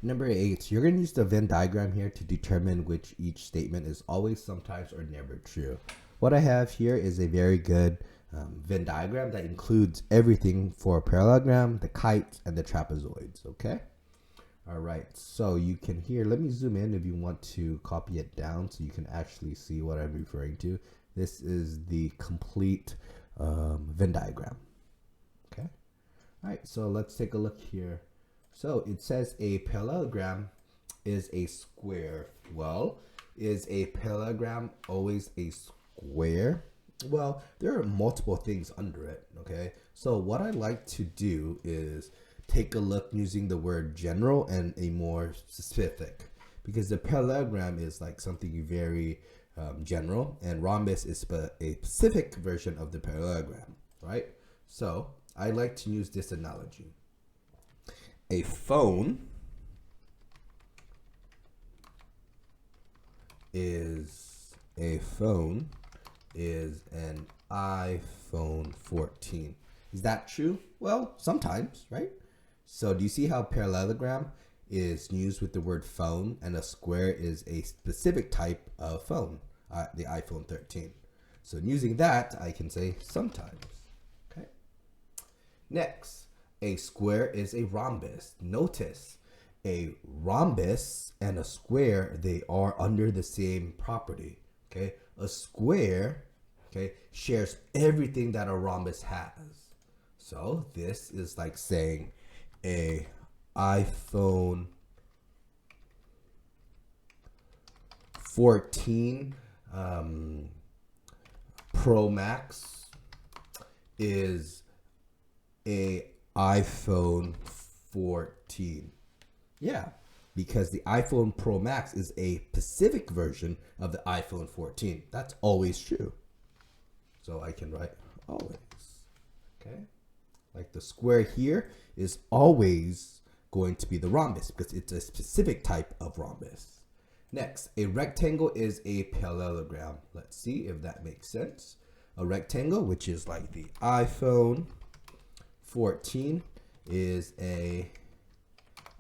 Number 8, you're going to use the Venn diagram here to determine which each statement is always, sometimes, or never true. What I have here is a very good Venn diagram that includes everything for a parallelogram, the kite, and the trapezoids, okay? All right, so you can hear, let me zoom in if you want to copy it down so you can actually see what I'm referring to. This is the complete Venn diagram, okay? All right, so let's take a look here. So it says a parallelogram is a square. Well, is a parallelogram always a square? Well, there are multiple things under it, okay? So what I like to do is take a look using the word general and a more specific, because the parallelogram is like something very general, and rhombus is a specific version of the parallelogram, right? So I like to use this analogy. A phone is an iPhone 14. Is that true? Well, sometimes, right? So do you see how parallelogram is used with the word phone, and a square is a specific type of phone, the iPhone 13. So using that, I can say sometimes. Okay. Next, a square is a rhombus. Notice a rhombus and a square, they are under the same property. Okay. A square, okay, shares everything that a rhombus has. So this is like saying a iPhone 14 Pro Max is a iPhone 14. Yeah, because the iPhone Pro Max is a specific version of the iPhone 14. That's always true. So I can write always. Okay. Like the square here is always going to be the rhombus because it's a specific type of rhombus. Next, a rectangle is a parallelogram. Let's see if that makes sense. A rectangle, which is like the iPhone 14, is a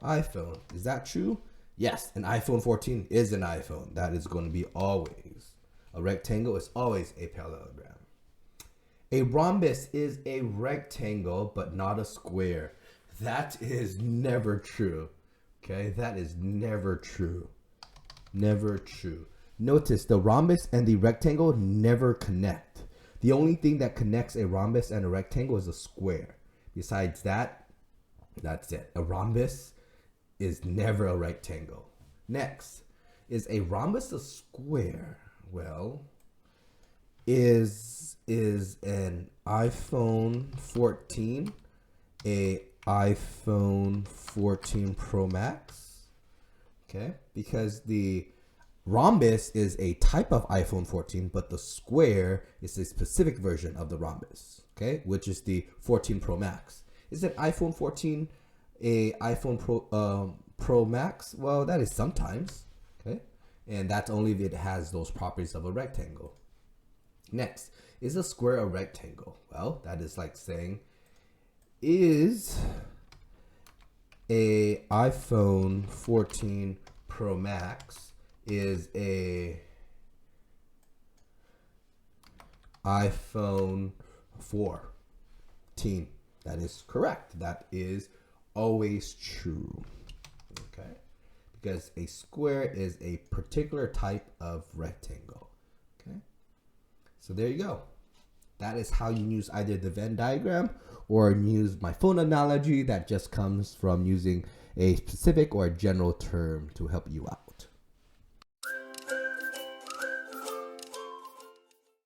iPhone. Is that true? Yes, an iPhone 14 is an iPhone. That is going to be always. A rectangle is always a parallelogram. A rhombus is a rectangle, but not a square. That is never true. Okay, that is never true. Never true. Notice the rhombus and the rectangle never connect. The only thing that connects a rhombus and a rectangle is a square. Besides that, that's it. A rhombus is never a rectangle. Next, is a rhombus a square? Well, is an iPhone 14 a iPhone 14 Pro Max? Okay, because the rhombus is a type of iPhone 14, but the square is a specific version of the rhombus, okay, which is the 14 Pro Max. Is an iPhone 14 a iPhone Pro Max? Well, that is sometimes, okay, and that's only if it has those properties of a rectangle. Next, is a square a rectangle? Well, that is like saying, is a iPhone 14 Pro Max is a iPhone 14. That is correct. That is always true. Okay? Because a square is a particular type of rectangle. Okay? So there you go. That is how you use either the Venn diagram or use my phone analogy that just comes from using a specific or a general term to help you out.